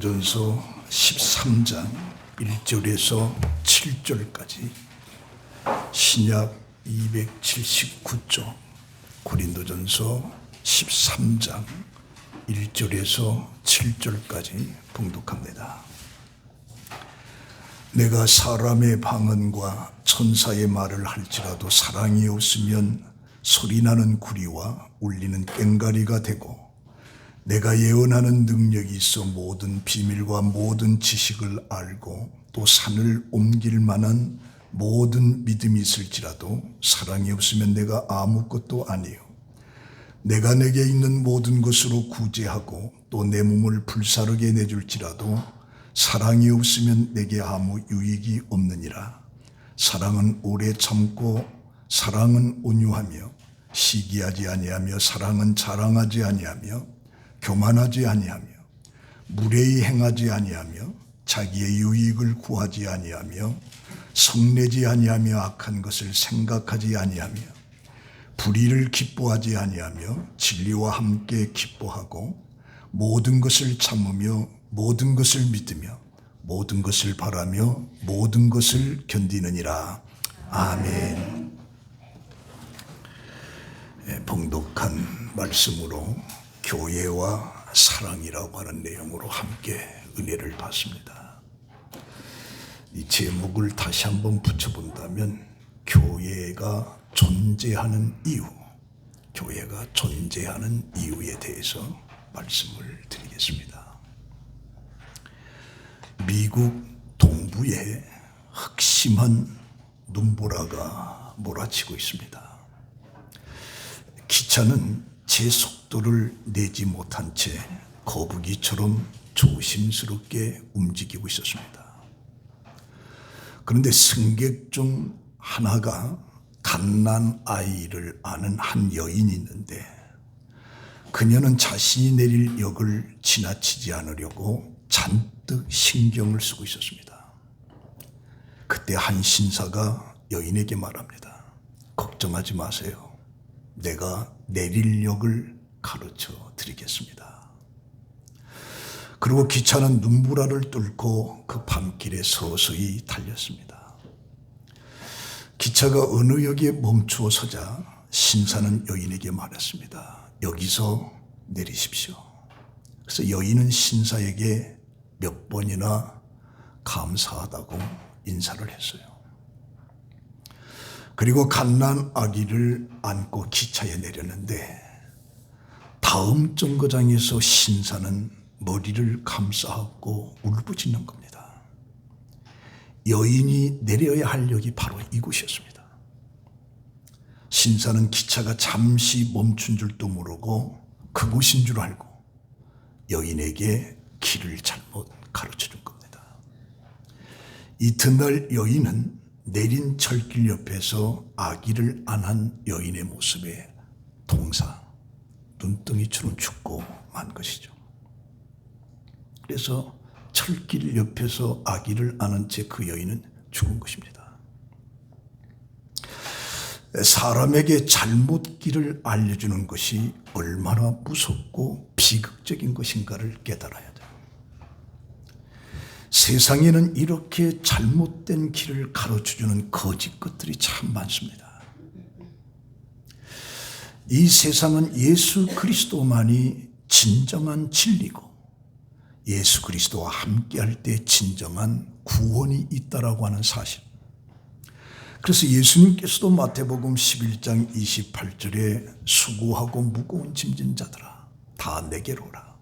전서 13장 1절에서 7절까지 신약 279쪽 고린도전서 13장 1절에서 7절까지 봉독합니다. 내가 사람의 방언과 천사의 말을 할지라도 사랑이 없으면 소리나는 구리와 울리는 꽹과리가 되고, 내가 예언하는 능력이 있어 모든 비밀과 모든 지식을 알고 또 산을 옮길 만한 모든 믿음이 있을지라도 사랑이 없으면 내가 아무것도 아니요. 내가 내게 있는 모든 것으로 구제하고 또 내 몸을 불사르게 내줄지라도 사랑이 없으면 내게 아무 유익이 없느니라. 사랑은 오래 참고 사랑은 온유하며 시기하지 아니하며 사랑은 자랑하지 아니하며 교만하지 아니하며 무례히 행하지 아니하며 자기의 유익을 구하지 아니하며 성내지 아니하며 악한 것을 생각하지 아니하며 불의를 기뻐하지 아니하며 진리와 함께 기뻐하고 모든 것을 참으며 모든 것을 믿으며 모든 것을 바라며 모든 것을 견디느니라. 아멘. 봉독한 말씀으로 교회와 사랑이라고 하는 내용으로 함께 은혜를 받습니다. 이 제목을 다시 한번 붙여본다면 교회가 존재하는 이유, 교회가 존재하는 이유에 대해서 말씀을 드리겠습니다. 미국 동부에 흑심한 눈보라가 몰아치고 있습니다. 기차는 제 속도를 내지 못한 채 거북이처럼 조심스럽게 움직이고 있었습니다. 그런데 승객 중 하나가 갓난 아이를 아는 한 여인이 있는데, 그녀는 자신이 내릴 역을 지나치지 않으려고 잔뜩 신경을 쓰고 있었습니다. 그때 한 신사가 여인에게 말합니다. 걱정하지 마세요. 내가 내릴 역을 가르쳐 드리겠습니다. 그리고 기차는 눈보라를 뚫고 그 밤길에 서서히 달렸습니다. 기차가 어느 역에 멈추어 서자 신사는 여인에게 말했습니다. 여기서 내리십시오. 그래서 여인은 신사에게 몇 번이나 감사하다고 인사를 했어요. 그리고 갓난 아기를 안고 기차에 내렸는데, 다음 정거장에서 신사는 머리를 감싸안고 울부짖는 겁니다. 여인이 내려야 할 역이 바로 이곳이었습니다. 신사는 기차가 잠시 멈춘 줄도 모르고 그곳인 줄 알고 여인에게 길을 잘못 가르쳐 준 겁니다. 이튿날 여인은 내린 철길 옆에서 아기를 안은 여인의 모습에 동상, 눈덩이처럼 죽고 만 것이죠. 그래서 철길 옆에서 아기를 안은 채 그 여인은 죽은 것입니다. 사람에게 잘못 길을 알려주는 것이 얼마나 무섭고 비극적인 것인가를 깨달아야 돼요. 세상에는 이렇게 잘못된 길을 가르쳐주는 거짓 것들이 참 많습니다. 이 세상은 예수 그리스도만이 진정한 진리고 예수 그리스도와 함께할 때 진정한 구원이 있다라고 하는 사실. 그래서 예수님께서도 마태복음 11장 28절에 수고하고 무거운 짐진 자들아 다 내게로 오라.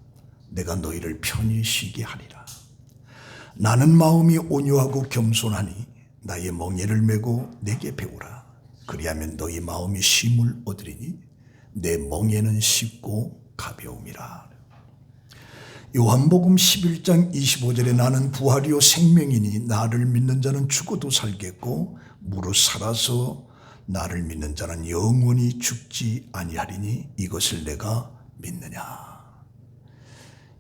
내가 너희를 편히 쉬게 하리라. 나는 마음이 온유하고 겸손하니 나의 멍에를 메고 내게 배우라. 그리하면 너희 마음이 쉼을 얻으리니 내 멍에는 쉽고 가벼움이라. 요한복음 11장 25절에 나는 부활이요 생명이니 나를 믿는 자는 죽어도 살겠고 무릇 살아서 나를 믿는 자는 영원히 죽지 아니하리니 이것을 내가 믿느냐.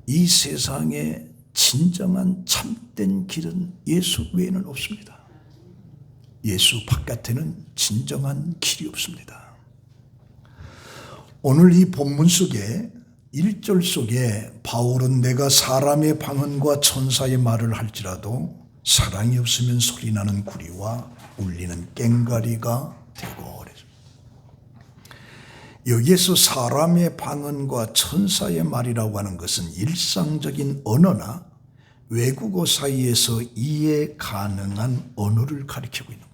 이 세상에 진정한 참된 길은 예수 외에는 없습니다. 예수 바깥에는 진정한 길이 없습니다. 오늘 이 본문 속에 1절 속에 바울은 내가 사람의 방언과 천사의 말을 할지라도 사랑이 없으면 소리나는 구리와 울리는 꽹과리가 되고 그랬습니다. 여기에서 사람의 방언과 천사의 말이라고 하는 것은 일상적인 언어나 외국어 사이에서 이해 가능한 언어를 가리키고 있는 거예요.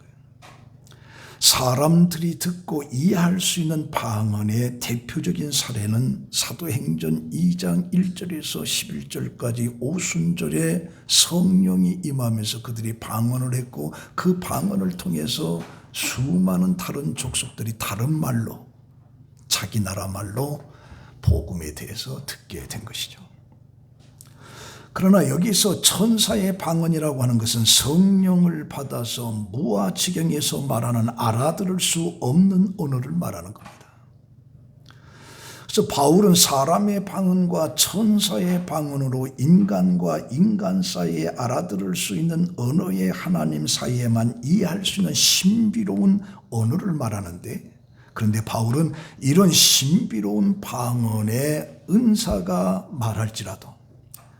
사람들이 듣고 이해할 수 있는 방언의 대표적인 사례는 사도행전 2장 1절에서 11절까지 오순절에 성령이 임하면서 그들이 방언을 했고 그 방언을 통해서 수많은 다른 족속들이 다른 말로 자기 나라 말로 복음에 대해서 듣게 된 것이죠. 그러나 여기서 천사의 방언이라고 하는 것은 성령을 받아서 무아지경에서 말하는 알아들을 수 없는 언어를 말하는 겁니다. 그래서 바울은 사람의 방언과 천사의 방언으로 인간과 인간 사이에 알아들을 수 있는 언어의 하나님 사이에만 이해할 수 있는 신비로운 언어를 말하는데, 그런데 바울은 이런 신비로운 방언의 은사가 말할지라도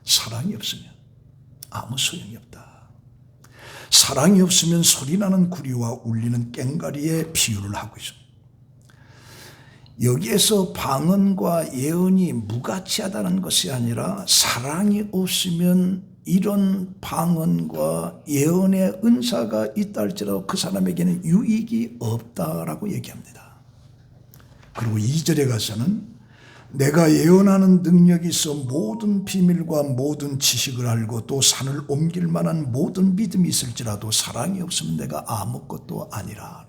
사랑이 없으면 아무 소용이 없다. 사랑이 없으면 소리나는 구리와 울리는 꽹과리의 비유를 하고 있습니다. 여기에서 방언과 예언이 무가치하다는 것이 아니라 사랑이 없으면 이런 방언과 예언의 은사가 있다 할지라도 그 사람에게는 유익이 없다라고 얘기합니다. 그리고 2절에 가서는 내가 예언하는 능력이 있어 모든 비밀과 모든 지식을 알고 또 산을 옮길 만한 모든 믿음이 있을지라도 사랑이 없으면 내가 아무것도 아니라.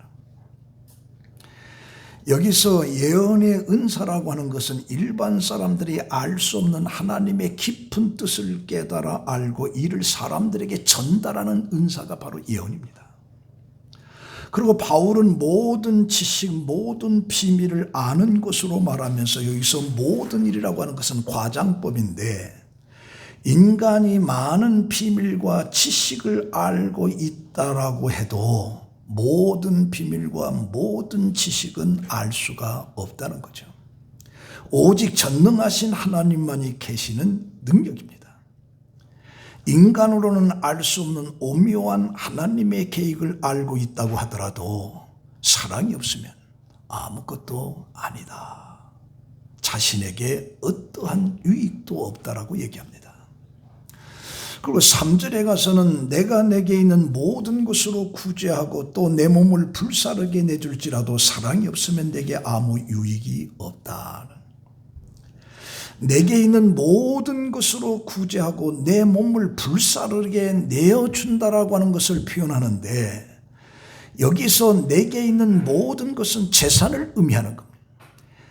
여기서 예언의 은사라고 하는 것은 일반 사람들이 알 수 없는 하나님의 깊은 뜻을 깨달아 알고 이를 사람들에게 전달하는 은사가 바로 예언입니다. 그리고 바울은 모든 지식, 모든 비밀을 아는 것으로 말하면서 여기서 모든 일이라고 하는 것은 과장법인데, 인간이 많은 비밀과 지식을 알고 있다라고 해도 모든 비밀과 모든 지식은 알 수가 없다는 거죠. 오직 전능하신 하나님만이 계시는 능력입니다. 인간으로는 알 수 없는 오묘한 하나님의 계획을 알고 있다고 하더라도 사랑이 없으면 아무것도 아니다. 자신에게 어떠한 유익도 없다라고 얘기합니다. 그리고 3절에 가서는 내가 내게 있는 모든 것으로 구제하고 또 내 몸을 불사르게 내줄지라도 사랑이 없으면 내게 아무 유익이 없다. 내게 있는 모든 것으로 구제하고 내 몸을 불사르게 내어준다라고 하는 것을 표현하는데, 여기서 내게 있는 모든 것은 재산을 의미하는 겁니다.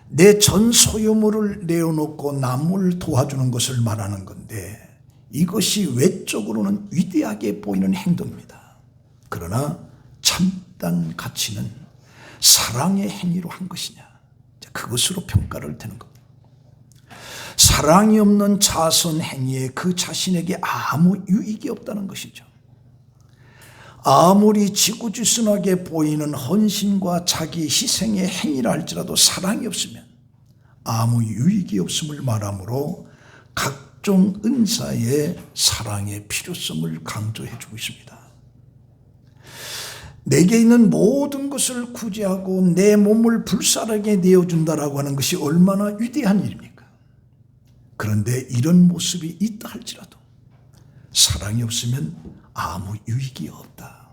내 전 소유물을 내어놓고 남을 도와주는 것을 말하는 건데, 이것이 외적으로는 위대하게 보이는 행동입니다. 그러나 참된 가치는 사랑의 행위로 한 것이냐, 그것으로 평가를 되는 겁니다. 사랑이 없는 자선 행위에 그 자신에게 아무 유익이 없다는 것이죠. 아무리 지구지순하게 보이는 헌신과 자기 희생의 행위라 할지라도 사랑이 없으면 아무 유익이 없음을 말하므로 각종 은사의 사랑의 필요성을 강조해 주고 있습니다. 내게 있는 모든 것을 구제하고 내 몸을 불사르게 내어준다라고 하는 것이 얼마나 위대한 일입니까? 그런데 이런 모습이 있다 할지라도 사랑이 없으면 아무 유익이 없다.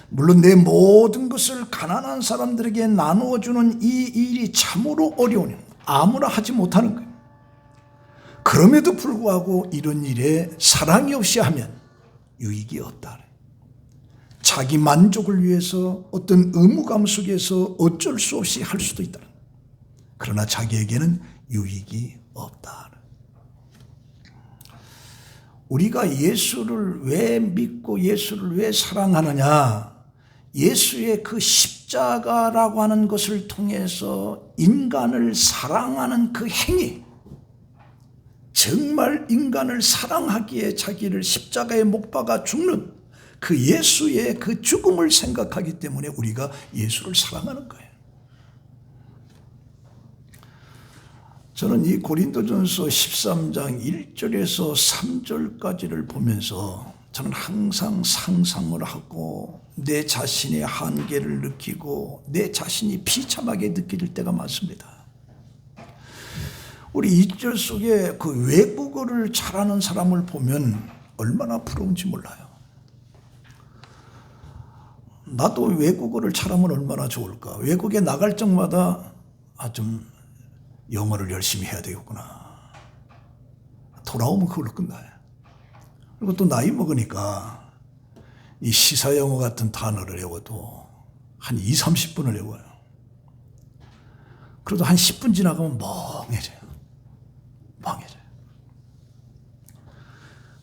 물론 내 모든 것을 가난한 사람들에게 나누어주는 이 일이 참으로 어려우니 아무나 하지 못하는 거예요. 그럼에도 불구하고 이런 일에 사랑이 없이 하면 유익이 없다. 자기 만족을 위해서 어떤 의무감 속에서 어쩔 수 없이 할 수도 있다. 그러나 자기에게는 유익이 없다. 우리가 예수를 왜 믿고 예수를 왜 사랑하느냐? 예수의 그 십자가라고 하는 것을 통해서 인간을 사랑하는 그 행위, 정말 인간을 사랑하기에 자기를 십자가에 못 박아 죽는 그 예수의 그 죽음을 생각하기 때문에 우리가 예수를 사랑하는 거예요. 저는 이 고린도전서 13장 1절에서 3절까지를 보면서 저는 항상 상상을 하고 내 자신의 한계를 느끼고 내 자신이 비참하게 느껴질 때가 많습니다. 우리 2절 속에 그 외국어를 잘하는 사람을 보면 얼마나 부러운지 몰라요. 나도 외국어를 잘하면 얼마나 좋을까. 외국에 나갈 적마다 좀 영어를 열심히 해야 되겠구나. 돌아오면 그걸로 끝나요. 그리고 또 나이 먹으니까 이 시사영어 같은 단어를 외워도 한 2, 30분을 외워요. 그래도 한 10분 지나가면 멍해져요.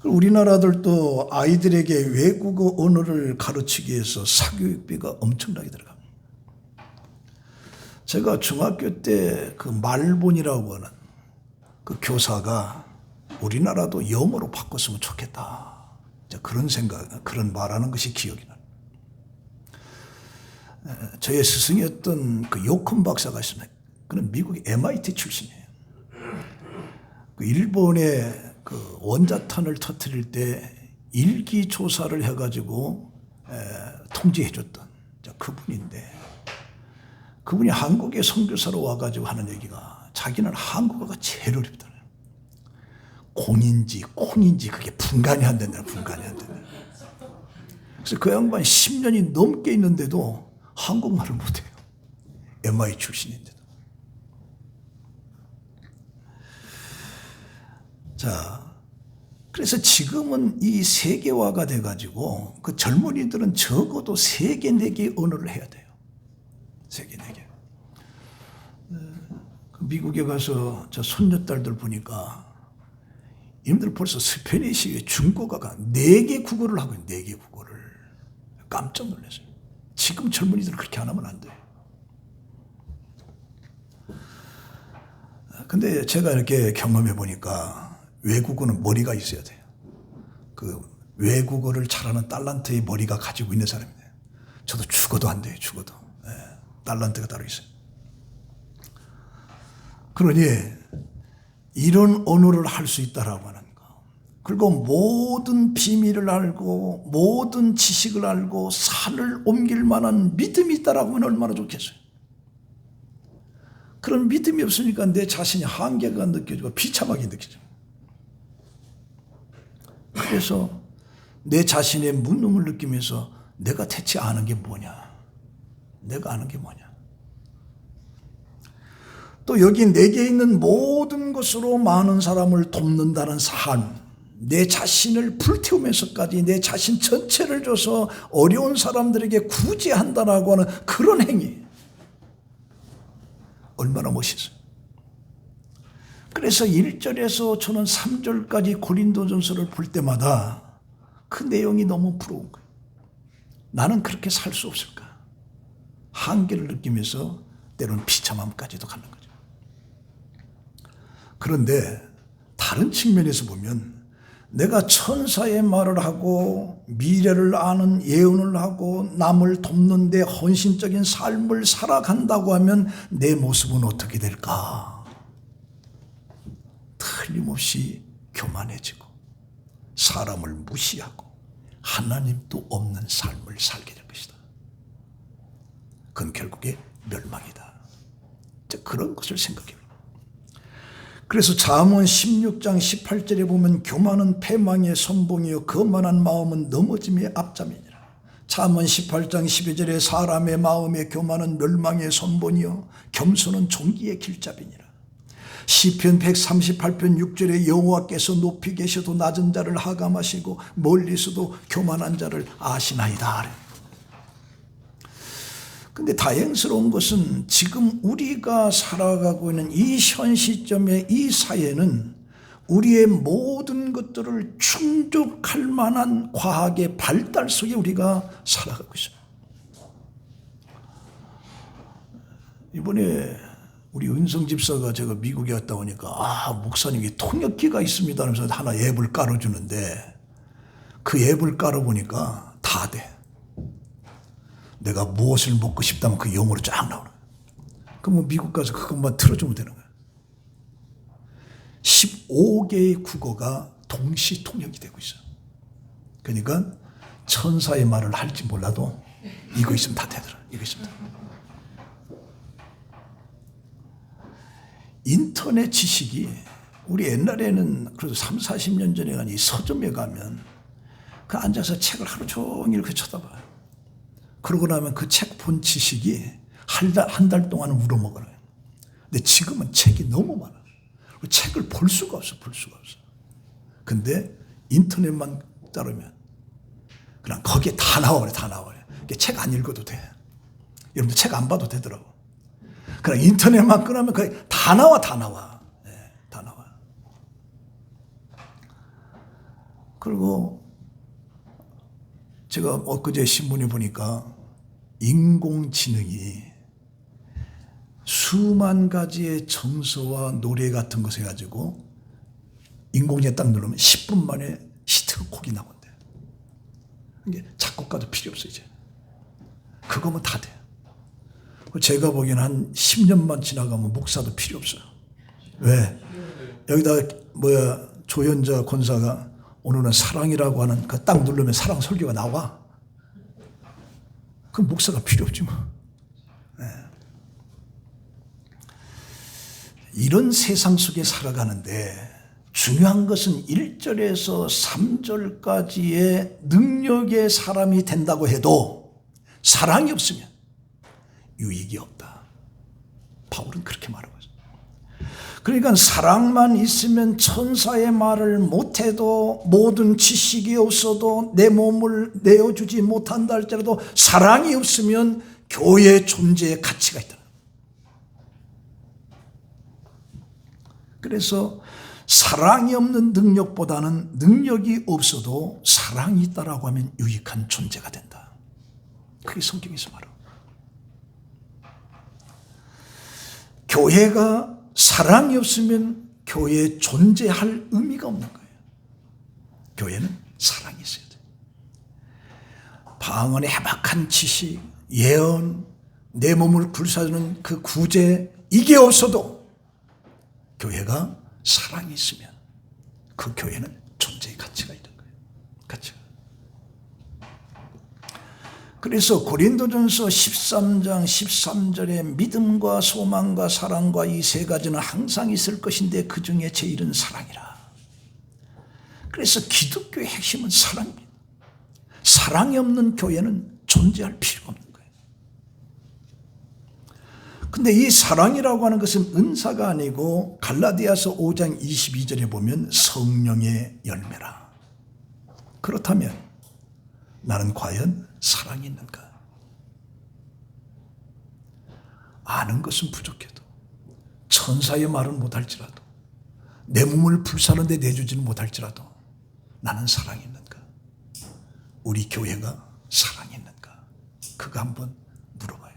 우리나라들도 아이들에게 외국어 언어를 가르치기 위해서 사교육비가 엄청나게 들어갑니다. 제가 중학교 때 그 말본이라고 하는 그 교사가 우리나라도 영어로 바꿨으면 좋겠다. 그런 생각, 그런 말하는 것이 기억이 나요. 저의 스승이었던 그 요컨 박사가 있습니다. 그는 미국 MIT 출신이에요. 그 일본의 그 원자탄을 터뜨릴 때 일기 조사를 해가지고 통지해줬던 그분인데, 그분이 한국에 선교사로 와가지고 하는 얘기가 자기는 한국어가 제일 어렵다. 공인지 콩인지 그게 분간이 안 된다. 그래서 그 양반 10년이 넘게 있는데도 한국말을 못해요. MI 출신인데도. 자, 그래서 지금은 이 세계화가 돼가지고 그 젊은이들은 적어도 3개, 4개 언어를 해야 돼요. 3개, 4개. 미국에 가서 저 손녀딸들 보니까 이놈들 벌써 스페니시, 중국어가 4개 국어를 하고 있는 4개 국어를. 깜짝 놀랐어요. 지금 젊은이들은 그렇게 안 하면 안 돼요. 근데 제가 이렇게 경험해 보니까 외국어는 머리가 있어야 돼요. 그 외국어를 잘하는 달란트의 머리가 가지고 있는 사람이에요. 저도 죽어도 안 돼요. 죽어도. 달란트가 따로 있어요. 그러니 이런 언어를 할 수 있다라고 하는 거. 그리고 모든 비밀을 알고 모든 지식을 알고 산을 옮길 만한 믿음이 있다라고 하면 얼마나 좋겠어요. 그런 믿음이 없으니까 내 자신이 한계가 느껴지고 비참하게 느껴져요. 그래서 내 자신의 무능을 느끼면서 내가 대체 아는 게 뭐냐? 내가 아는 게 뭐냐? 또 여기 내게 있는 모든 것으로 많은 사람을 돕는다는 삶, 내 자신을 불태우면서까지 내 자신 전체를 줘서 어려운 사람들에게 구제한다라고 하는 그런 행위, 얼마나 멋있어요. 그래서 1절에서 저는 3절까지 고린도전서를 볼 때마다 그 내용이 너무 부러운 거예요. 나는 그렇게 살 수 없을까? 한계를 느끼면서 때로는 비참함까지도 가는 거죠. 그런데 다른 측면에서 보면 내가 천사의 말을 하고 미래를 아는 예언을 하고 남을 돕는 데 헌신적인 삶을 살아간다고 하면 내 모습은 어떻게 될까? 틀림없이 교만해지고 사람을 무시하고 하나님도 없는 삶을 살게 될 것이다. 그건 결국에 멸망이다. 그런 것을 생각해요. 그래서 잠언 16장 18절에 보면 교만은 패망의 선봉이요 거만한 마음은 넘어짐의 앞잠이니라. 잠언 18장 12절에 사람의 마음의 교만은 멸망의 선봉이요 겸손은 존귀의 길잡이니라. 시편 138편 6절에 여호와께서 높이 계셔도 낮은 자를 하감하시고 멀리서도 교만한 자를 아시나이다. 근데 다행스러운 것은 지금 우리가 살아가고 있는 이 현 시점의 이 사회는 우리의 모든 것들을 충족할 만한 과학의 발달 속에 우리가 살아가고 있습니다. 이번에 우리 은성 집사가 제가 미국에 갔다 오니까 목사님이 통역기가 있습니다 하면서 하나 앱을 깔아주는데 그 앱을 깔아보니까 다 돼. 내가 무엇을 먹고 싶다면 그 영어로 쫙 나오는 거야. 그럼 미국 가서 그것만 틀어주면 되는 거야. 15개의 국어가 동시 통역이 되고 있어요. 그러니까 천사의 말을 할지 몰라도 이거 있으면 다 되더라. 이거 있으면 다. 인터넷 지식이 우리 옛날에는 그래도 3, 40년 전에 이 서점에 가면 그 앉아서 책을 하루 종일 그 쳐다봐요. 그러고 나면 그 책 본 지식이 한 달 동안 우러먹어요. 근데 지금은 책이 너무 많아. 책을 볼 수가 없어. 근데 인터넷만 따르면 그냥 거기에 다 나와요. 책 안 읽어도 돼. 여러분들 책 안 봐도 되더라고. 그냥 인터넷만 끊으면 거의 다 나와. 네, 다 나와. 그리고 제가 엊그제 신문에 보니까 인공지능이 수만 가지의 정서와 노래 같은 것을 해가지고 인공지능에 딱 누르면 10분 만에 히트곡이 나온대. 이게 작곡가도 필요 없어 이제. 그거면 다 돼. 제가 보기에는 한 10년만 지나가면 목사도 필요 없어요. 왜? 여기다 조연자 권사가 오늘은 사랑이라고 하는 그 딱 누르면 사랑 설교가 나와. 그럼 목사가 필요 없지 뭐. 네. 이런 세상 속에 살아가는데 중요한 것은 1절에서 3절까지의 능력의 사람이 된다고 해도 사랑이 없으면 유익이 없다. 바울은 그렇게 말하고 있어요. 그러니까 사랑만 있으면 천사의 말을 못해도 모든 지식이 없어도 내 몸을 내어주지 못한다 할지라도 사랑이 없으면 교회의 존재에 가치가 있다. 그래서 사랑이 없는 능력보다는 능력이 없어도 사랑이 있다라고 하면 유익한 존재가 된다. 그게 성경에서 말하고. 교회가 사랑이 없으면 교회에 존재할 의미가 없는 거예요. 교회는 사랑이 있어야 돼요. 방언의 해박한 지식, 예언, 내 몸을 불사르는 그 구제, 이게 없어도 교회가 사랑이 있으면 그 교회는 존재의 가치가 있는 거예요. 가치가. 그래서 고린도전서 13장 13절에 믿음과 소망과 사랑과 이 세 가지는 항상 있을 것인데 그 중에 제일은 사랑이라. 그래서 기독교의 핵심은 사랑입니다. 사랑이 없는 교회는 존재할 필요가 없는 거예요. 근데 이 사랑이라고 하는 것은 은사가 아니고 갈라디아서 5장 22절에 보면 성령의 열매라. 그렇다면 나는 과연 사랑이 있는가? 아는 것은 부족해도 천사의 말은 못할지라도 내 몸을 불사르는데 내주지는 못할지라도 나는 사랑이 있는가? 우리 교회가 사랑이 있는가? 그거 한번 물어봐요.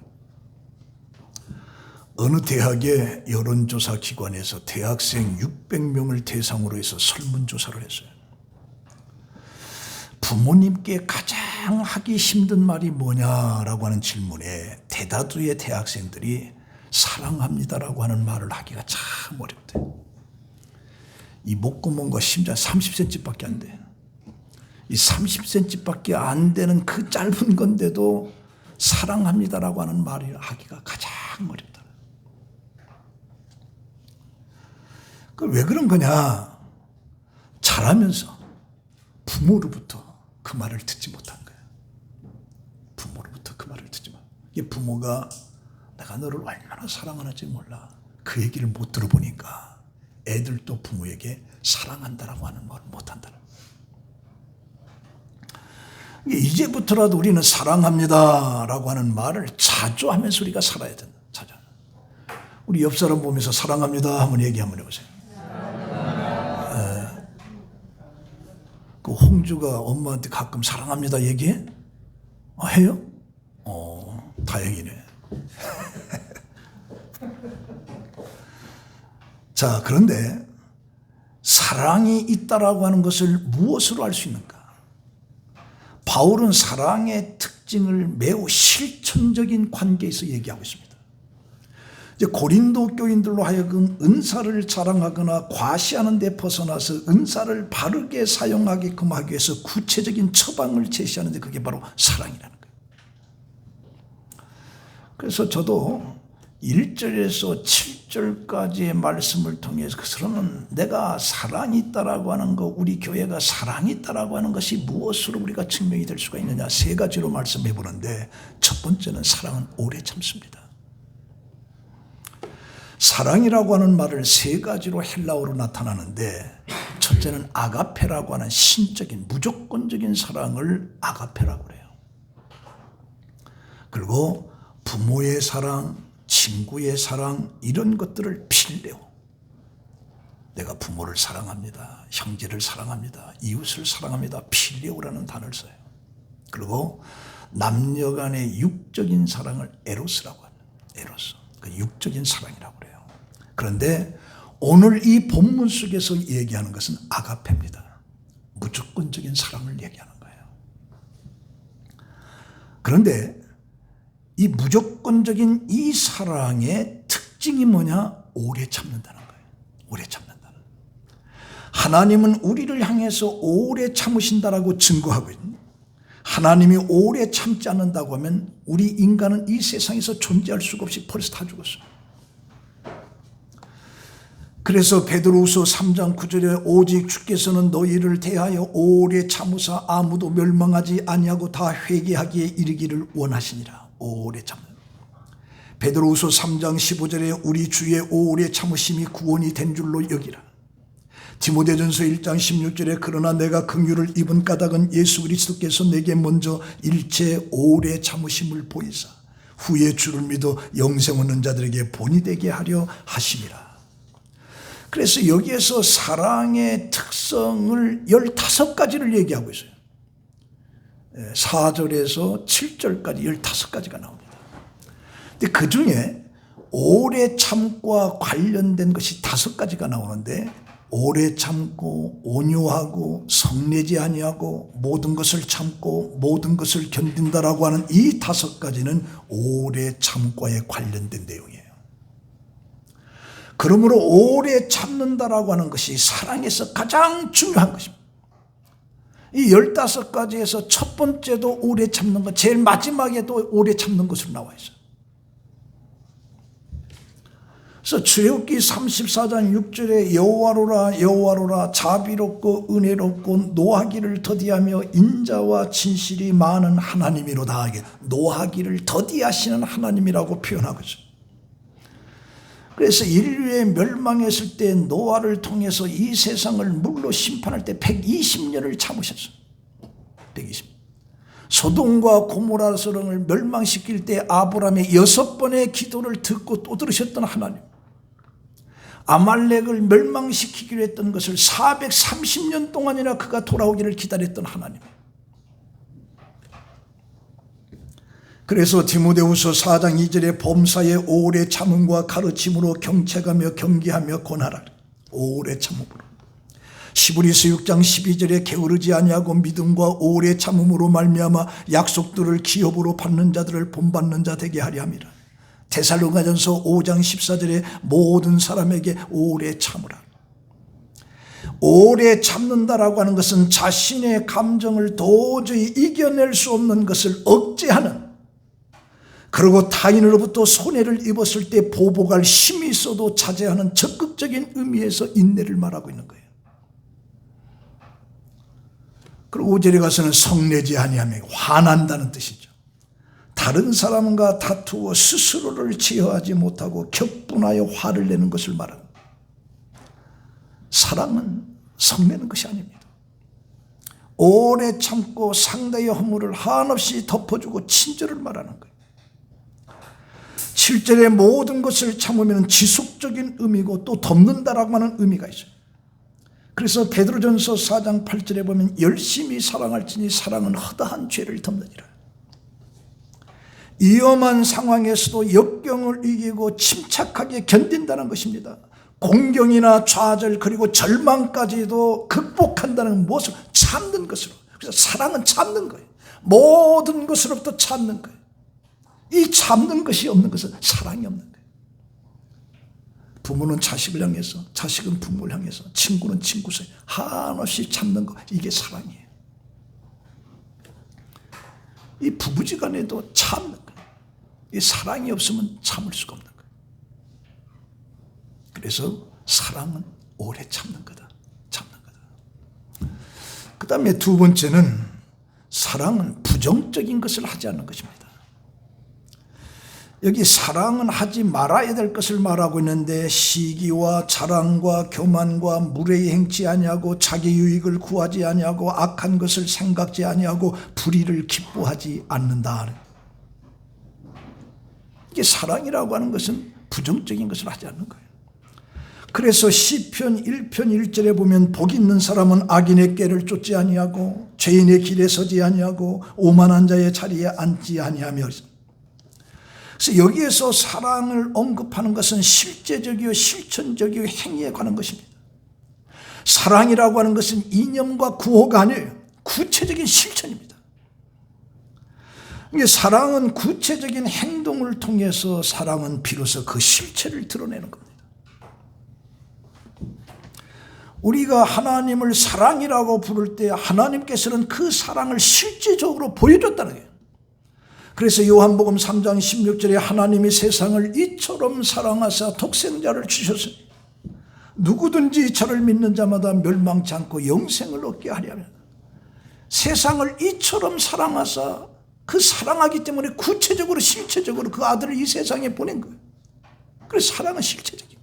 어느 대학의 여론조사 기관에서 대학생 600명을 대상으로 해서 설문조사를 했어요. 부모님께 가장 하기 힘든 말이 뭐냐라고 하는 질문에 대다수의 대학생들이 사랑합니다라고 하는 말을 하기가 참 어렵대. 이 목구멍과 심장 30cm밖에 안 돼. 이 30cm밖에 안 되는 그 짧은 건데도 사랑합니다라고 하는 말을 하기가 가장 어렵다. 그 왜 그런 거냐? 자라면서 부모로부터 그 말을 듣지 못한 거예요. 부모로부터 그 말을 듣지 못. 이 부모가 내가 너를 얼마나 사랑하는지 몰라. 그 얘기를 못 들어보니까 애들도 부모에게 사랑한다라고 하는 말을 못한다는 거예요. 이제부터라도 우리는 사랑합니다라고 하는 말을 자주 하면서 우리가 살아야 된다. 자주. 우리 옆 사람 보면서 사랑합니다 한번 얘기 한번 해보세요. 그 홍주가 엄마한테 가끔 사랑합니다 얘기해? 해요? 다행이네. 자, 그런데 사랑이 있다라고 하는 것을 무엇으로 알 수 있는가? 바울은 사랑의 특징을 매우 실천적인 관계에서 얘기하고 있습니다. 이제 고린도 교인들로 하여금 은사를 자랑하거나 과시하는 데 벗어나서 은사를 바르게 사용하게끔 하기 위해서 구체적인 처방을 제시하는데 그게 바로 사랑이라는 거예요. 그래서 저도 1절에서 7절까지의 말씀을 통해서 그러면 내가 사랑이 있다라고 하는 것, 우리 교회가 사랑이 있다라고 하는 것이 무엇으로 우리가 증명이 될 수가 있느냐, 세 가지로 말씀해 보는데, 첫 번째는 사랑은 오래 참습니다. 사랑이라고 하는 말을 세 가지로 헬라어로 나타나는데, 첫째는 아가페라고 하는 신적인 무조건적인 사랑을 아가페라고 그래요. 그리고 부모의 사랑, 친구의 사랑, 이런 것들을 필레오. 내가 부모를 사랑합니다. 형제를 사랑합니다. 이웃을 사랑합니다. 필레오라는 단어를 써요. 그리고 남녀 간의 육적인 사랑을 에로스라고 합니다. 에로스. 그 육적인 사랑이라고 그래요. 그런데 오늘 이 본문 속에서 얘기하는 것은 아가페입니다. 무조건적인 사랑을 얘기하는 거예요. 그런데 이 무조건적인 이 사랑의 특징이 뭐냐? 오래 참는다는 거예요. 오래 참는다는. 하나님은 우리를 향해서 오래 참으신다라고 증거하고 있는. 하나님이 오래 참지 않는다고 하면 우리 인간은 이 세상에서 존재할 수가 없이 벌써 다 죽었어요. 그래서 베드로후서 3장 9절에 오직 주께서는 너희를 대하여 오래 참으사 아무도 멸망하지 아니하고 다 회개하기에 이르기를 원하시니라. 오래 참는. 베드로후서 3장 15절에 우리 주의 오래 참으심이 구원이 된 줄로 여기라. 디모데전서 1장 16절에 그러나 내가 긍휼을 입은 까닭은 예수 그리스도께서 내게 먼저 일체 오래 참으심을 보이사 후에 주를 믿어 영생 얻는 자들에게 본이 되게 하려 하심이라. 그래서 여기에서 사랑의 특성을 15가지를 얘기하고 있어요. 4절에서 7절까지 15가지가 나옵니다. 근데 그 중에 오래 참고와 관련된 것이 5가지가 나오는데, 오래 참고 온유하고 성내지 아니하고 모든 것을 참고 모든 것을 견딘다라고 하는 이 5가지는 오래 참고에 관련된 내용이에요. 그러므로 오래 참는다라고 하는 것이 사랑에서 가장 중요한 것입니다. 이 15가지에서 첫 번째도 오래 참는 것, 제일 마지막에도 오래 참는 것으로 나와 있어요. 그래서 출애굽기 34장 6절에 여호와로라 여호와로라 자비롭고 은혜롭고 노하기를 더디하며 인자와 진실이 많은 하나님이로다 하게, 노하기를 더디하시는 하나님이라고 표현하고 있어요. 그래서 인류의 멸망했을 때 노아를 통해서 이 세상을 물로 심판할 때 120년을 참으셨어요. 120년. 소돔과 고모라 성을 멸망시킬 때 아브라함의 6번의 기도를 듣고 또 들으셨던 하나님. 아말렉을 멸망시키기로 했던 것을 430년 동안이나 그가 돌아오기를 기다렸던 하나님. 그래서 디모데후서 4장 2절에 범사의 오래 참음과 가르침으로 경책하며 경계하며 권하라. 오래 참음으로. 시브리서 6장 12절에 게으르지 아니하고 믿음과 오래 참음으로 말미암아 약속들을 기업으로 받는 자들을 본받는 자 되게 하려 함이라. 데살로니가전서 5장 14절에 모든 사람에게 오래 참으라. 오래 참는다라고 하는 것은 자신의 감정을 도저히 이겨낼 수 없는 것을 억제하는, 그리고 타인으로부터 손해를 입었을 때 보복할 힘이 있어도 자제하는 적극적인 의미에서 인내를 말하고 있는 거예요. 그리고 5절에 가서는 성내지 아니하며, 화난다는 뜻이죠. 다른 사람과 다투어 스스로를 제어하지 못하고 격분하여 화를 내는 것을 말합니다. 사랑은 성내는 것이 아닙니다. 오래 참고 상대의 허물을 한없이 덮어주고 친절을 말하는 거예요. 7절에 모든 것을 참으면 지속적인 의미고 또 덮는다라고 하는 의미가 있어요. 그래서 베드로전서 4장 8절에 보면 열심히 사랑할지니 사랑은 허다한 죄를 덮느니라. 위험한 상황에서도 역경을 이기고 침착하게 견딘다는 것입니다. 공경이나 좌절 그리고 절망까지도 극복한다는 모습, 참는 것으로. 그래서 사랑은 참는 거예요. 모든 것으로부터 참는 거예요. 이 참는 것이 없는 것은 사랑이 없는 거예요. 부모는 자식을 향해서, 자식은 부모를 향해서, 친구는 친구 사이 한없이 참는 거, 이게 사랑이에요. 이 부부지간에도 참는 거예요. 이 사랑이 없으면 참을 수가 없는 거예요. 그래서 사랑은 오래 참는 거다. 참는 거다. 그 다음에 두 번째는 사랑은 부정적인 것을 하지 않는 것입니다. 여기 사랑은 하지 말아야 될 것을 말하고 있는데 시기와 자랑과 교만과 무례히 행치 아니하고 자기 유익을 구하지 아니하고 악한 것을 생각지 아니하고 불의를 기뻐하지 않는다. 이게 사랑이라고 하는 것은 부정적인 것을 하지 않는 거예요. 그래서 시편 1편 1절에 보면 복 있는 사람은 악인의 꾀를 쫓지 아니하고 죄인의 길에 서지 아니하고 오만한 자의 자리에 앉지 아니하며. 그래서 여기에서 사랑을 언급하는 것은 실제적이요 실천적이요 행위에 관한 것입니다. 사랑이라고 하는 것은 이념과 구호가 아니에요. 구체적인 실천입니다. 사랑은 구체적인 행동을 통해서 사랑은 비로소 그 실체를 드러내는 겁니다. 우리가 하나님을 사랑이라고 부를 때 하나님께서는 그 사랑을 실제적으로 보여줬다는 거예요. 그래서 요한복음 3장 16절에 하나님이 세상을 이처럼 사랑하사 독생자를 주셨으니 누구든지 저를 믿는 자마다 멸망치 않고 영생을 얻게 하려면, 세상을 이처럼 사랑하사, 그 사랑하기 때문에 구체적으로 실체적으로 그 아들을 이 세상에 보낸 거예요. 그래서 사랑은 실체적인 거예요.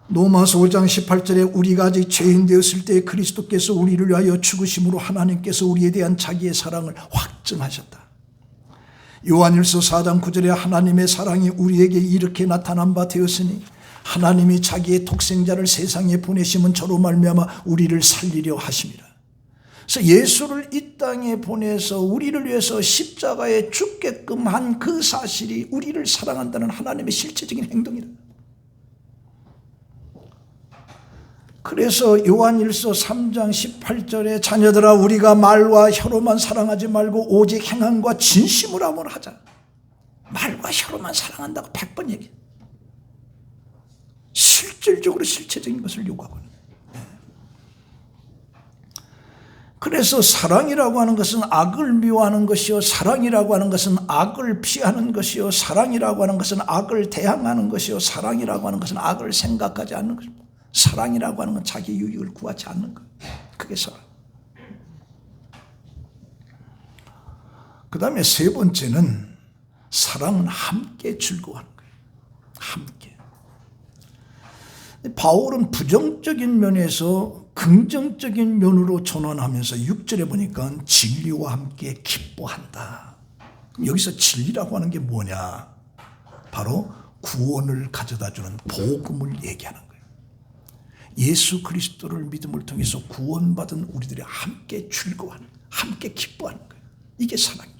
로마서 5장 18절에 우리가 아직 죄인 되었을 때 그리스도께서 우리를 위하여 죽으심으로 하나님께서 우리에 대한 자기의 사랑을 확증하셨다. 요한일서 4장 9절에 하나님의 사랑이 우리에게 이렇게 나타난 바 되었으니 하나님이 자기의 독생자를 세상에 보내심은 저로 말미암아 우리를 살리려 하심이라. 그래서 예수를 이 땅에 보내서 우리를 위해서 십자가에 죽게끔 한 그 사실이 우리를 사랑한다는 하나님의 실체적인 행동이다. 그래서 요한일서 3장 18절에 자녀들아 우리가 말과 혀로만 사랑하지 말고 오직 행함과 진심으로 함을 하자. 말과 혀로만 사랑한다고 100번 얘기해. 실질적으로 실체적인 것을 요구하고 있는 거예요. 그래서 사랑이라고 하는 것은 악을 미워하는 것이요, 사랑이라고 하는 것은 악을 피하는 것이요, 사랑이라고 하는 것은 악을 대항하는 것이요, 사랑이라고 하는 것은 악을 생각하지 않는 것입니다. 사랑이라고 하는 건 자기 유익을 구하지 않는 거예요. 그게 사랑. 그 다음에 세 번째는 사랑은 함께 즐거워하는 거예요. 함께. 바울은 부정적인 면에서 긍정적인 면으로 전환하면서 6절에 보니까 진리와 함께 기뻐한다. 여기서 진리라고 하는 게 뭐냐? 바로 구원을 가져다주는 복음을 얘기하는 거예요. 예수 그리스도를 믿음을 통해서 구원받은 우리들이 함께 즐거워하는, 함께 기뻐하는 거예요. 이게 사랑이에요.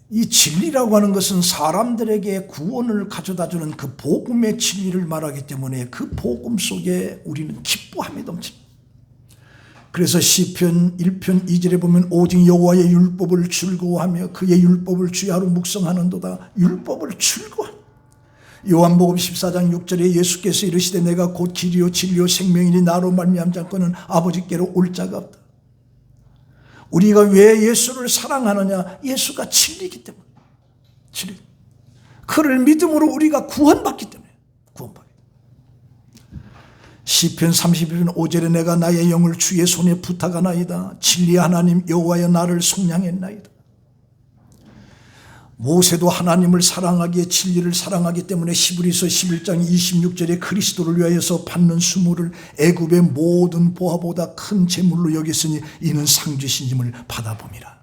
이 진리라고 하는 것은 사람들에게 구원을 가져다주는 그 복음의 진리를 말하기 때문에 그 복음 속에 우리는 기뻐함이 넘칩니다. 그래서 시편 1편 2절에 보면 오직 여호와의 율법을 즐거워하며 그의 율법을 주야로 묵상하는도다. 율법을 즐거워하는. 요한복음 14장 6절에 예수께서 이르시되 내가 곧 길이요 진리요 생명이니 나로 말미암지 않고는 아버지께로 올 자가 없다. 우리가 왜 예수를 사랑하느냐? 예수가 진리이기 때문에. 진리. 그를 믿음으로 우리가 구원받기 때문에. 구원받기. 시편 31편 5절에 내가 나의 영을 주의 손에 부탁하나이다. 진리 하나님 여호와여 나를 속량했나이다. 모세도 하나님을 사랑하기에 진리를 사랑하기 때문에 히브리서 11장 26절에 그리스도를 위하여서 받는 수모를 애굽의 모든 보화보다 큰 재물로 여겼으니 이는 상주신임을 받아봄이라.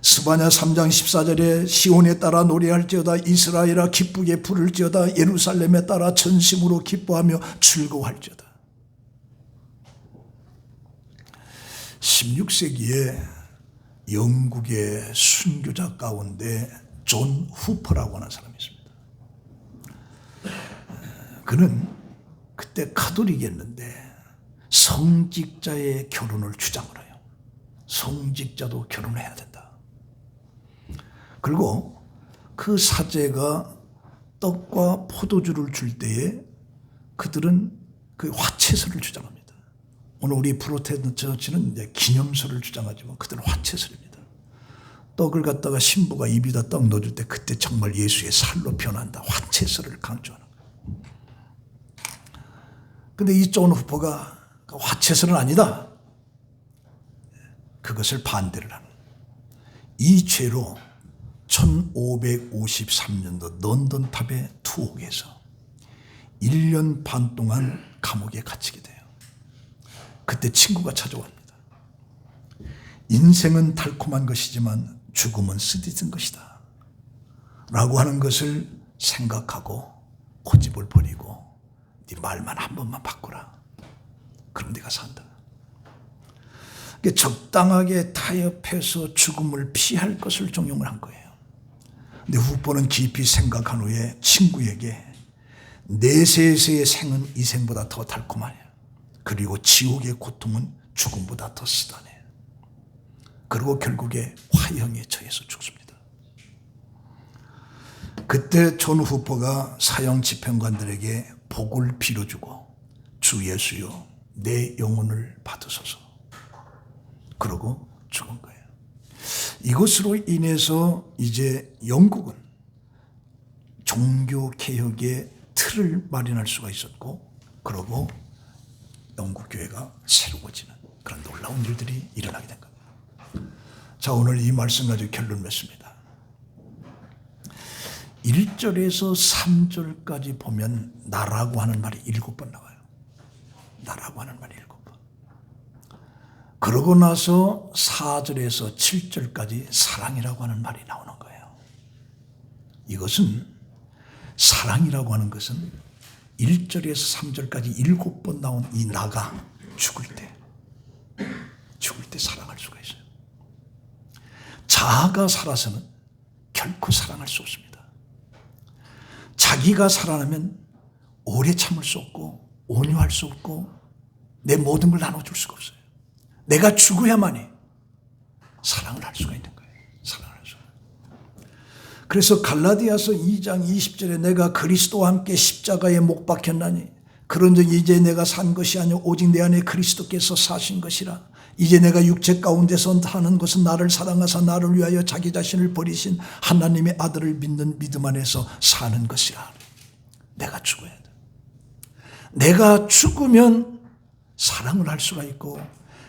스바냐 3장 14절에 시온에 따라 노래할지어다 이스라엘아 기쁘게 부를지어다 예루살렘에 따라 전심으로 기뻐하며 즐거워할지어다. 16세기에 영국의 순교자 가운데 존 후퍼라고 하는 사람이 있습니다. 그는 그때 카톨릭이었는데 성직자의 결혼을 주장을 해요. 성직자도 결혼해야 된다. 그리고 그 사제가 떡과 포도주를 줄 때에 그들은 그 화채서를 주장합니다. 오늘 우리 프로테스탄트 처치는 이제 기념서를 주장하지만 그들은 화채서입니다. 떡을 갖다가 신부가 입에다 떡 넣어줄 때 그때 정말 예수의 살로 변한다. 화채서를 강조하는 거예요. 근데 이 존 후퍼가 화채서는 아니다. 그것을 반대를 하는 거예요. 이 죄로 1553년도 런던탑의 투옥에서 1년 반 동안 감옥에 갇히게 돼요. 그때 친구가 찾아옵니다. 인생은 달콤한 것이지만 죽음은 쓰디쓴 것이다 라고 하는 것을 생각하고 고집을 버리고 네 말만 한 번만 바꾸라. 그럼 네가 산다. 적당하게 타협해서 죽음을 피할 것을 종용을 한 거예요. 근데 후보는 깊이 생각한 후에 친구에게 내세에서의 생은 이 생보다 더 달콤하냐. 그리고 지옥의 고통은 죽음보다 더 쓰다네. 그리고 결국에 화형에 처해서 죽습니다. 그때 존 후퍼가 사형 집행관들에게 복을 빌어주고 주 예수여 내 영혼을 받으소서. 그러고 죽은 거예요. 이것으로 인해서 이제 영국은 종교개혁의 틀을 마련할 수가 있었고 그러고 영국 교회가 새로워지는 그런 놀라운 일들이 일어나게 된 겁니다. 자, 오늘 이 말씀 가지고 결론 맺습니다. 1절에서 3절까지 보면 나라고 하는 말이 7번 나와요. 나라고 하는 말이 7번. 그러고 나서 4절에서 7절까지 사랑이라고 하는 말이 나오는 거예요. 이것은 사랑이라고 하는 것은 1절에서 3절까지 7번 나온 이 나가 죽을 때 사랑할 수가 있어요. 자아가 살아서는 결코 사랑할 수 없습니다. 자기가 살아나면 오래 참을 수 없고 온유할 수 없고 내 모든 걸 나눠줄 수가 없어요. 내가 죽어야만이 사랑을 할 수가 있는 거예요. 사랑을 할 수가. 그래서 갈라디아서 2장 20절에 내가 그리스도와 함께 십자가에 못 박혔나니 그런즉 이제 내가 산 것이 아니오 오직 내 안에 그리스도께서 사신 것이라. 이제 내가 육체 가운데서 사는 것은 나를 사랑하사 나를 위하여 자기 자신을 버리신 하나님의 아들을 믿는 믿음 안에서 사는 것이라. 내가 죽어야 돼. 내가 죽으면 사랑을 할 수가 있고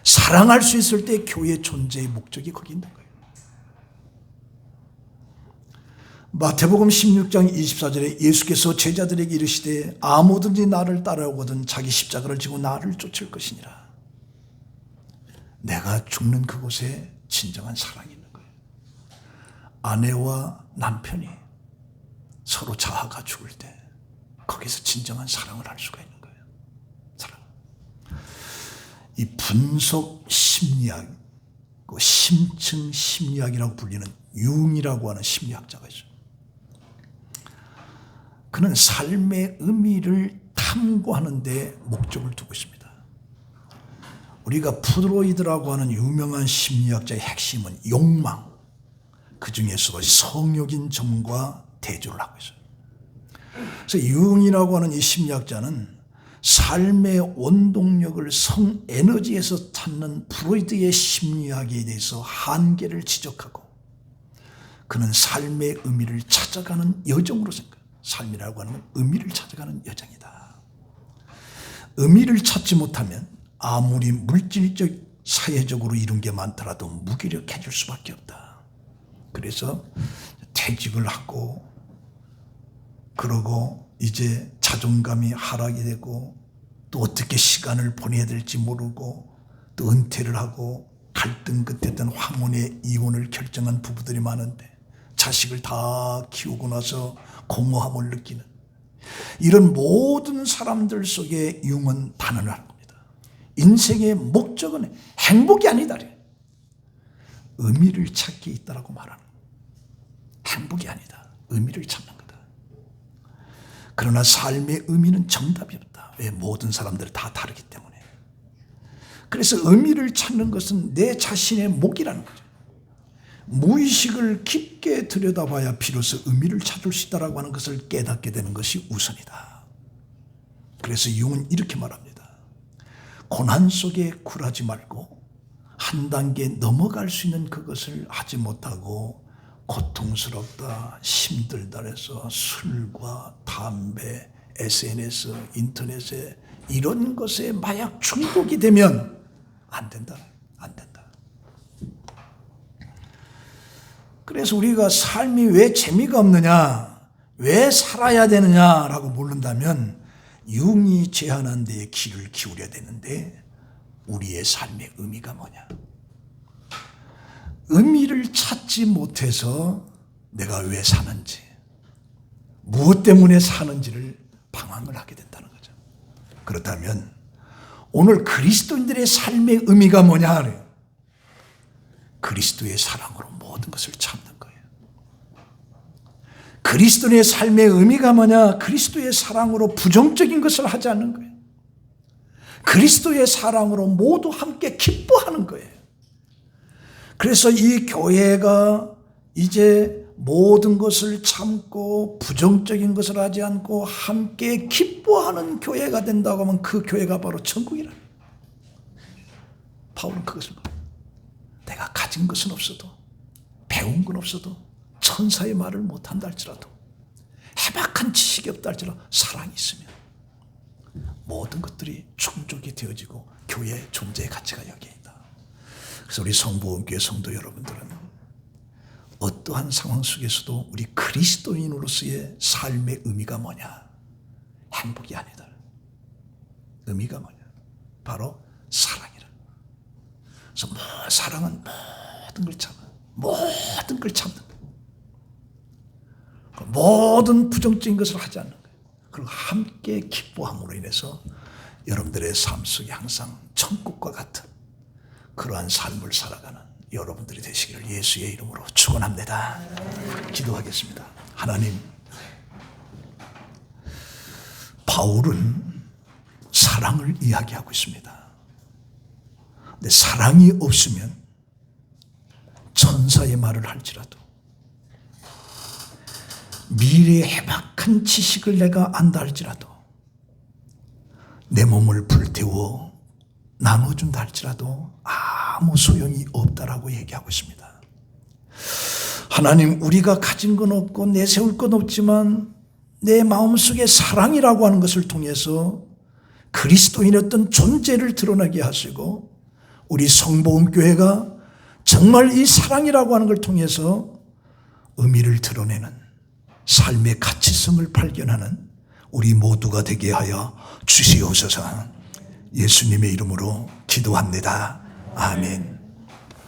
사랑할 수 있을 때 교회의 존재의 목적이 거기 있는 거예요. 마태복음 16장 24절에 예수께서 제자들에게 이르시되 아무든지 나를 따라오거든 자기 십자가를 지고 나를 쫓을 것이니라. 내가 죽는 그곳에 진정한 사랑이 있는 거예요. 아내와 남편이 서로 자아가 죽을 때 거기서 진정한 사랑을 할 수가 있는 거예요. 사랑. 이 분석 심리학, 심층 심리학이라고 불리는 융이라고 하는 심리학자가 있어요. 그는 삶의 의미를 탐구하는 데 목적을 두고 있습니다. 우리가 프로이드라고 하는 유명한 심리학자의 핵심은 욕망, 그 중에서도 성욕인 점과 대조를 하고 있어요. 그래서 융이라고 하는 이 심리학자는 삶의 원동력을 성에너지에서 찾는 프로이드의 심리학에 대해서 한계를 지적하고 그는 삶의 의미를 찾아가는 여정으로 생각해요. 삶이라고 하는 건 의미를 찾아가는 여정이다. 의미를 찾지 못하면 아무리 물질적 사회적으로 이룬 게 많더라도 무기력해질 수밖에 없다. 그래서 퇴직을 하고 그러고 이제 자존감이 하락이 되고 또 어떻게 시간을 보내야 될지 모르고 또 은퇴를 하고 갈등 끝에 던 황혼의 이혼을 결정한 부부들이 많은데 자식을 다 키우고 나서 공허함을 느끼는 이런 모든 사람들 속에 융은 단언을 하는 겁니다. 인생의 목적은 행복이 아니다. 의미를 찾기에 있다라고 말하는 거예요. 행복이 아니다. 의미를 찾는 거다. 그러나 삶의 의미는 정답이 없다. 왜? 모든 사람들이 다 다르기 때문에. 그래서 의미를 찾는 것은 내 자신의 목이라는 거죠. 무의식을 깊게 들여다봐야 비로소 의미를 찾을 수 있다라고 하는 것을 깨닫게 되는 것이 우선이다. 그래서 융은 이렇게 말합니다. 고난 속에 굴하지 말고 한 단계 넘어갈 수 있는 그것을 하지 못하고 고통스럽다, 힘들다 해서 술과 담배, SNS, 인터넷에 이런 것에 마약 중독이 되면 안 된다. 안 된다. 그래서 우리가 삶이 왜 재미가 없느냐, 왜 살아야 되느냐라고 물는다면 융이 제안한 데에 귀를 기울여야 되는데 우리의 삶의 의미가 뭐냐? 의미를 찾지 못해서 내가 왜 사는지, 무엇 때문에 사는지를 방황을 하게 된다는 거죠. 그렇다면 오늘 그리스도인들의 삶의 의미가 뭐냐 하래요. 그리스도의 사랑으로 모든 것을 참는 거예요. 그리스도의 삶의 의미가 뭐냐? 그리스도의 사랑으로 부정적인 것을 하지 않는 거예요. 그리스도의 사랑으로 모두 함께 기뻐하는 거예요. 그래서 이 교회가 이제 모든 것을 참고 부정적인 것을 하지 않고 함께 기뻐하는 교회가 된다고 하면 그 교회가 바로 천국이라. 바울은 그것을 내가 가진 것은 없어도, 배운 건 없어도, 천사의 말을 못한다 할지라도, 해박한 지식이 없다 할지라도 사랑이 있으면 모든 것들이 충족이 되어지고 교회의 존재의 가치가 여기에 있다. 그래서 우리 성보험교회 성도 여러분들은 어떠한 상황 속에서도 우리 그리스도인으로서의 삶의 의미가 뭐냐? 행복이 아니다. 의미가 뭐냐? 바로 사랑이라. 그래서 사랑은 모든 걸 참아. 모든 걸 참는 거예요. 모든 부정적인 것을 하지 않는 거예요. 그리고 함께 기뻐함으로 인해서 여러분들의 삶 속에 항상 천국과 같은 그러한 삶을 살아가는 여러분들이 되시기를 예수의 이름으로 축원합니다. 기도하겠습니다. 하나님, 바울은 사랑을 이야기하고 있습니다. 근데 사랑이 없으면 천사의 말을 할지라도 미래의 해박한 지식을 내가 안다 할지라도 내 몸을 불태워 나눠준다 할지라도 아무 소용이 없다라고 얘기하고 있습니다. 하나님, 우리가 가진 건 없고 내세울 건 없지만 내 마음속에 사랑이라고 하는 것을 통해서 그리스도인의 어떤 존재를 드러나게 하시고 우리 성보험교회가 정말 이 사랑이라고 하는 걸 통해서 의미를 드러내는 삶의 가치성을 발견하는 우리 모두가 되게 하여 주시옵소서. 예수님의 이름으로 기도합니다. 아멘.